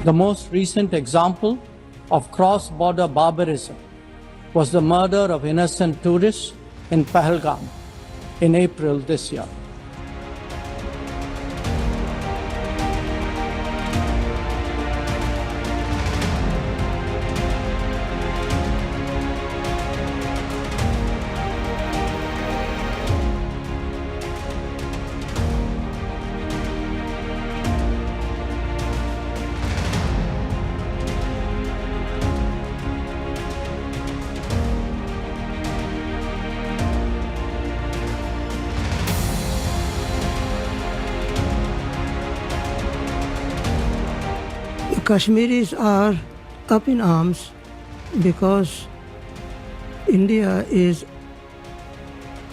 The most recent example of cross-border barbarism was the murder of innocent tourists in Pahalgam in April this year. Kashmiris are up in arms because India is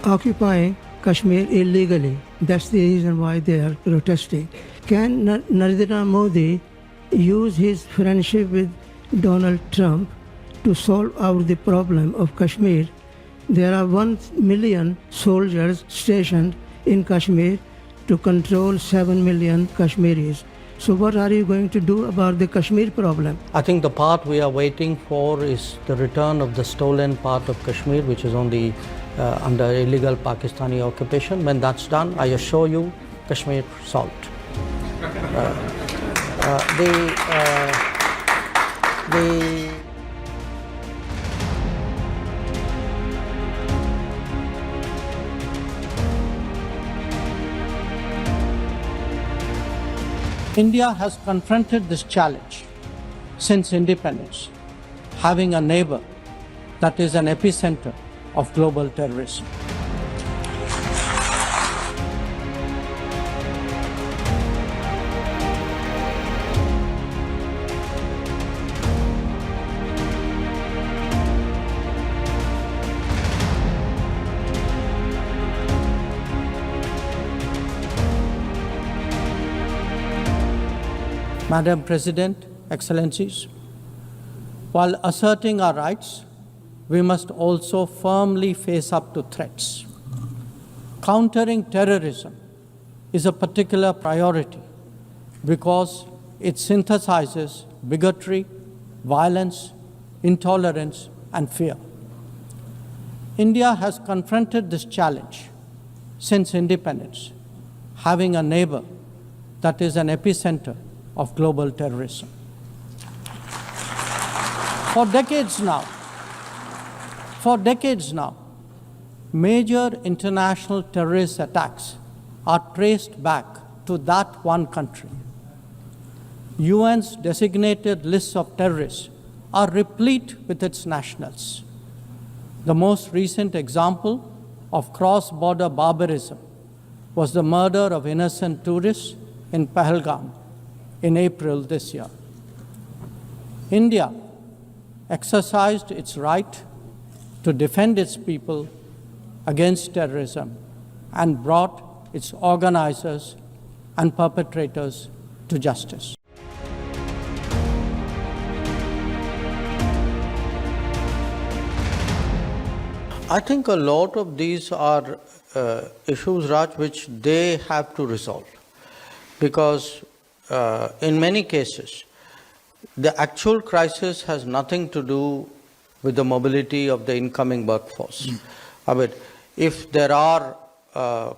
occupying Kashmir illegally. That's the reason why they are protesting. Can Narendra Modi use his friendship with Donald Trump to solve out the problem of Kashmir? There are 1 million soldiers stationed in Kashmir to control 7 million Kashmiris. So what are you going to do about the Kashmir problem? I think the part we are waiting for is the return of the stolen part of Kashmir, which is on the under illegal Pakistani occupation. When that's done, I assure you, Kashmir solved. India has confronted this challenge since independence, having a neighbor that is an epicenter of global terrorism. Madam President, Excellencies, while asserting our rights, we must also firmly face up to threats. Countering terrorism is a particular priority because it synthesizes bigotry, violence, intolerance, and fear. India has confronted this challenge since independence, having a neighbor that is an epicenter of global terrorism. For decades now, major international terrorist attacks are traced back to that one country. UN's designated lists of terrorists are replete with its nationals. The most recent example of cross-border barbarism was the murder of innocent tourists in Pahalgam in April this year. India exercised its right to defend its people against terrorism and brought its organizers and perpetrators to justice. I think a lot of these are issues, Raj, which they have to resolve, because in many cases, the actual crisis has nothing to do with the mobility of the incoming workforce. I mean, if there are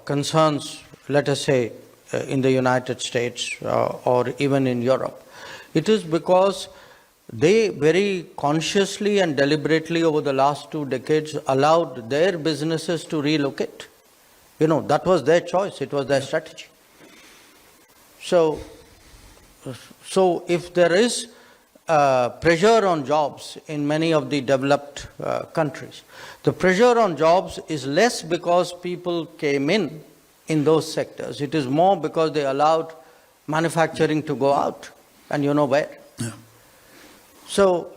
concerns, let us say, in the United States or even in Europe, it is because they very consciously and deliberately over the last 2 decades allowed their businesses to relocate. You know, that was their choice, it was their strategy. So if there is pressure on jobs in many of the developed countries, the pressure on jobs is less because people came in those sectors. It is more because they allowed manufacturing to go out, and you know where. Yeah. So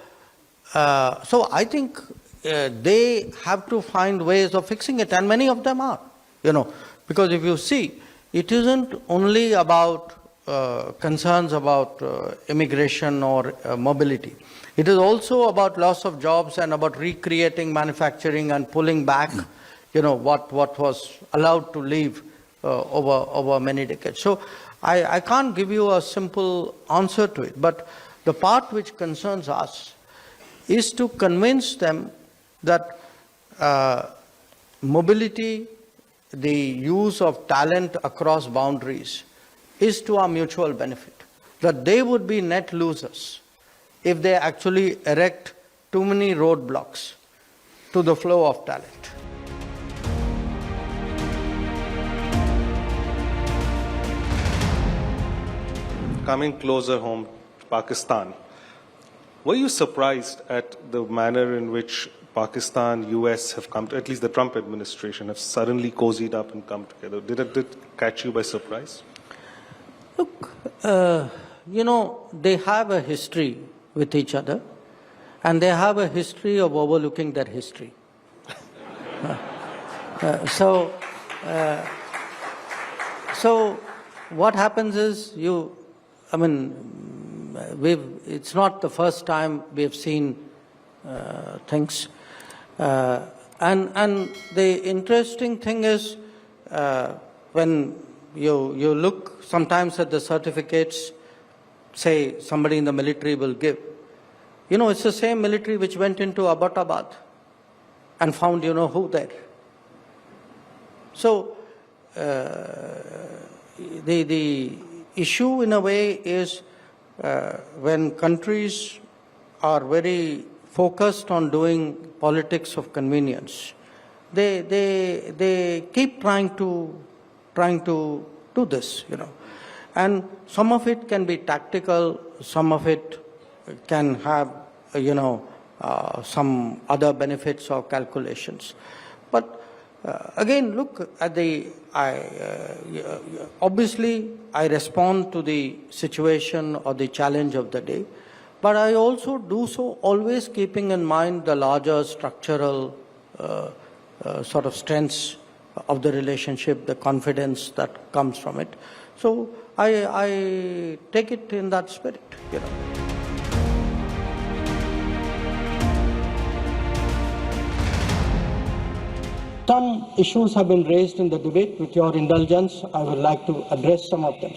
I think they have to find ways of fixing it, and many of them are, you know, because if you see, it isn't only about concerns about immigration or mobility. It is also about loss of jobs and about recreating manufacturing and pulling back, you know, what was allowed to leave over many decades. So I can't give you a simple answer to it, but The part which concerns us is to convince them that mobility, the use of talent across boundaries is to our mutual benefit, that they would be net losers if they actually erect too many roadblocks to the flow of talent. Coming closer home, Pakistan, were you surprised at the manner in which Pakistan, US have come to, at least the Trump administration, have suddenly cozied up and come together? Did it catch you by surprise? Look, they have a history with each other, and they have a history of overlooking their history. So what happens is it's not the first time we've seen things. And the interesting thing is when you look sometimes at the certificates, say somebody in the military will give, it's the same military which went into Abbottabad and found who there. So the issue in a way is when countries are very focused on doing politics of convenience, they keep trying to do this, and some of it can be tactical, some of it can have some other benefits or calculations. But again, look at obviously I respond to the situation or the challenge of the day, but I also do so always keeping in mind the larger structural sort of strengths of the relationship, the confidence that comes from it. So I take it in that spirit, Some issues have been raised in the debate. With your indulgence, I would like to address some of them.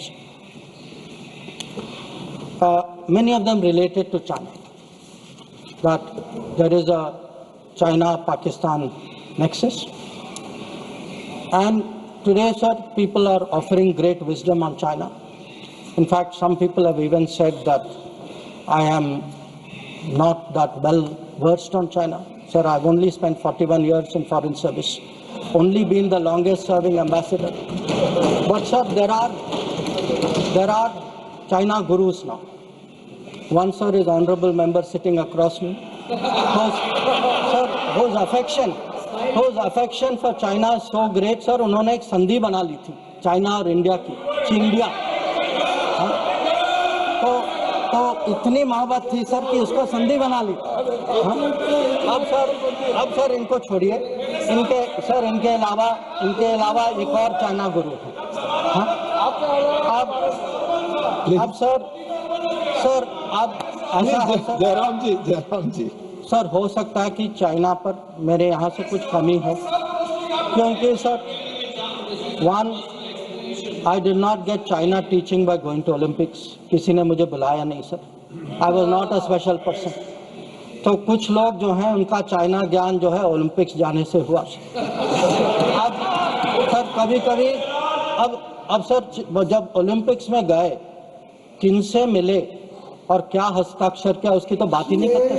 Many of them related to China. That there is a China-Pakistan nexus. And today, sir, people are offering great wisdom on China. In fact, some people have even said that I am not that well versed on China. Sir, I've only spent 41 years in foreign service, only been the longest serving ambassador. But sir, there are China gurus now. One, sir, is honorable member sitting across me, whose affection for China is so great, sir, उन्होंने एक संधि बना ली थी China और India की, चिंडिया। तो इतनी मोहब्बत थी सर कि उसको संधि बना ली। अब सर इनको छोड़िए, इनके अलावा एक और चाइना गुरु है। अब सर अब ऐसा है सर, जयराम जी सर, हो सकता है कि चाइना पर मेरे यहाँ से कुछ कमी है, क्योंकि sir I did not get China teaching by going to Olympics. किसी ने मुझे बुलाया नहीं sir. I was not a special person. तो कुछ लोग जो हैं उनका चाइना ज्ञान जो है ओलंपिक्स जाने से हुआ। अब सर कभी-कभी अब सर जब ओलंपिक्स में गए किनसे मिले और क्या हस्ताक्षर किया उसकी तो बात ही नहीं करते।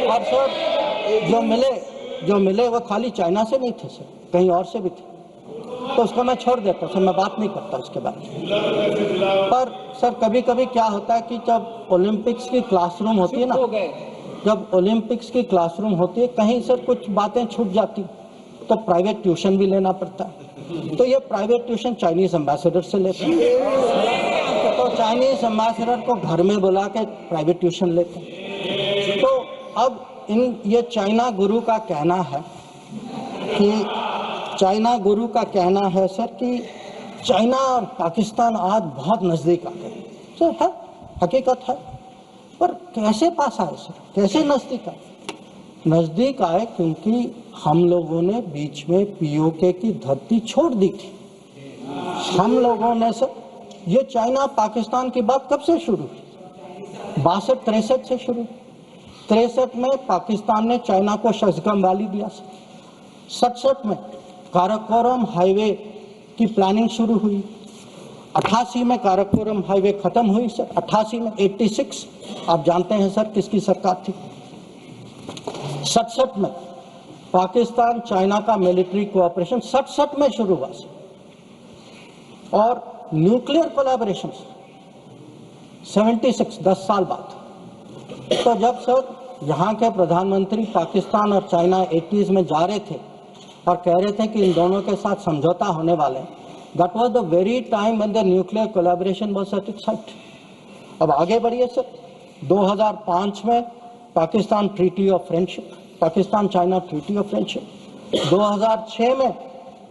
और सर जो मिले वो खाली चाइना से नहीं थे सर, कहीं और से भी थे, तो उसको मैं छोड़ देता हूँ सर, मैं बात नहीं करता उसके बारे में। पर सर कभी-कभी क्या होता है कि जब ओलंपिक्स की क्लासरूम होती है ना, कहीं सर कुछ बातें छूट जाती तो प्राइवेट ट्यूशन भी लेना पड़ता है। तो ये प्राइवेट ट्यूशन चाइनीज एम्बेसडर से लेते हैं, तो चाइनीज एम्बेसडर को घर में बुला के प्राइवेट ट्यूशन लेते हैं। तो अब ये चाइना गुरु का कहना है सर कि चाइना और पाकिस्तान आज बहुत नजदीक आ गए। सर है, हकीकत है, पर कैसे पास आए सर, कैसे नजदीक आए क्योंकि हम लोगों ने बीच में पीओके की धरती छोड़ दी थी। हम लोगों ने सर ये चाइना पाकिस्तान की बात कब से शुरू हुई? 62-63 से शुरू। 63 में पाकिस्तान ने चाइना को शस्त्रगम वाली दिया। 67 में काराकोरम हाईवे की प्लानिंग शुरू हुई। 88 में काराकोरम हाईवे खत्म हुई सर। 88 में 86 आप जानते हैं सर किसकी सरकार थी। 67 में पाकिस्तान चाइना का मिलिट्री कोऑपरेशन 67 में शुरू हुआ और न्यूक्लियर कोलैबोरेशन 76 10 साल बाद। तो जब सर यहाँ के प्रधानमंत्री पाकिस्तान और चाइना 80s में जा रहे थे और कह रहे थे कि इन दोनों के साथ समझौता होने वाले हैं, that was the very time when the nuclear collaboration was at its height. अब आगे बढ़िए सर, 2005 में Pakistan treaty of friendship, Pakistan China treaty of friendship. 2006 में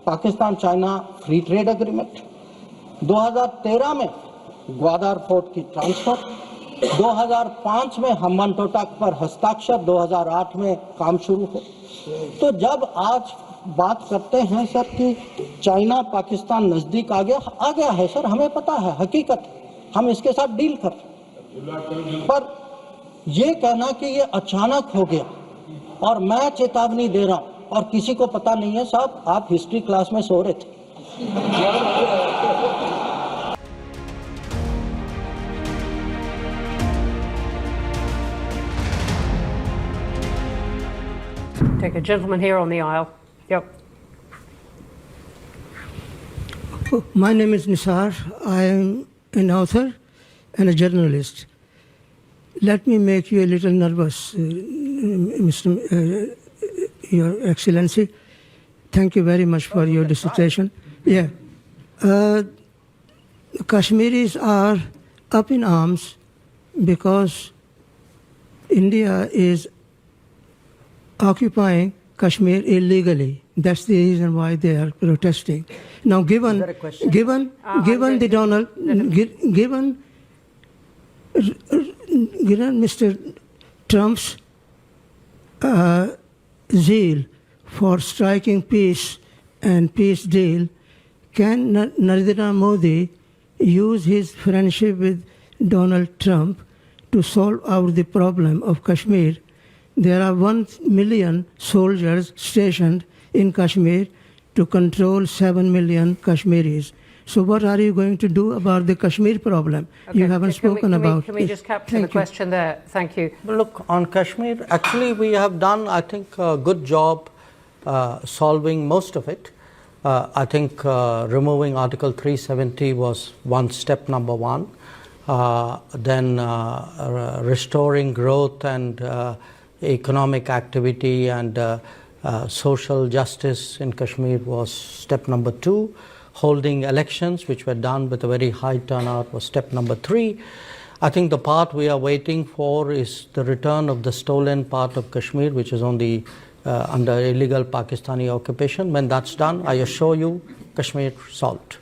Pakistan China free trade agreement. 2013 में ग्वादर पोर्ट की ट्रांसफर। 2005 में हम्बन टोटक पर हस्ताक्षर। 2008 में काम शुरू हो। तो जब आज बात करते हैं सर कि चाइना पाकिस्तान नजदीक आ गया है सर, हमें पता है, हकीकत है, हम इसके साथ डील कर रहे हैं। पर ये कहना कि ये अचानक हो गया और मैं चेतावनी दे रहा हूं और किसी को पता नहीं है, साहब आप हिस्ट्री क्लास में सो रहे थे। Take a gentleman here on the aisle. Yep. My name is Nisar. I am an author and a journalist. Let me make you a little nervous, Your Excellency. Thank you very much for your dissertation. Yeah. Kashmiris are up in arms because India is occupying Kashmir illegally. That's the reason why they are protesting. Now, given Mr. Trump's zeal for striking peace and peace deal, can Narendra Modi use his friendship with Donald Trump to solve out the problem of Kashmir? There are 1 million soldiers stationed in Kashmir to control 7 million Kashmiris. So what are you going to do about the Kashmir problem? Okay, you haven't spoken about. Can we just capture the question there? Thank you. Look, on Kashmir, actually we have done, I think, a good job solving most of it. I think removing Article 370 was step number one. Then restoring growth and economic activity and social justice in Kashmir was step number 2. Holding elections, which were done with a very high turnout, was step number 3. I think the part we are waiting for is the return of the stolen part of Kashmir, which is on the under illegal Pakistani occupation. When that's done, I assure you, Kashmir solved.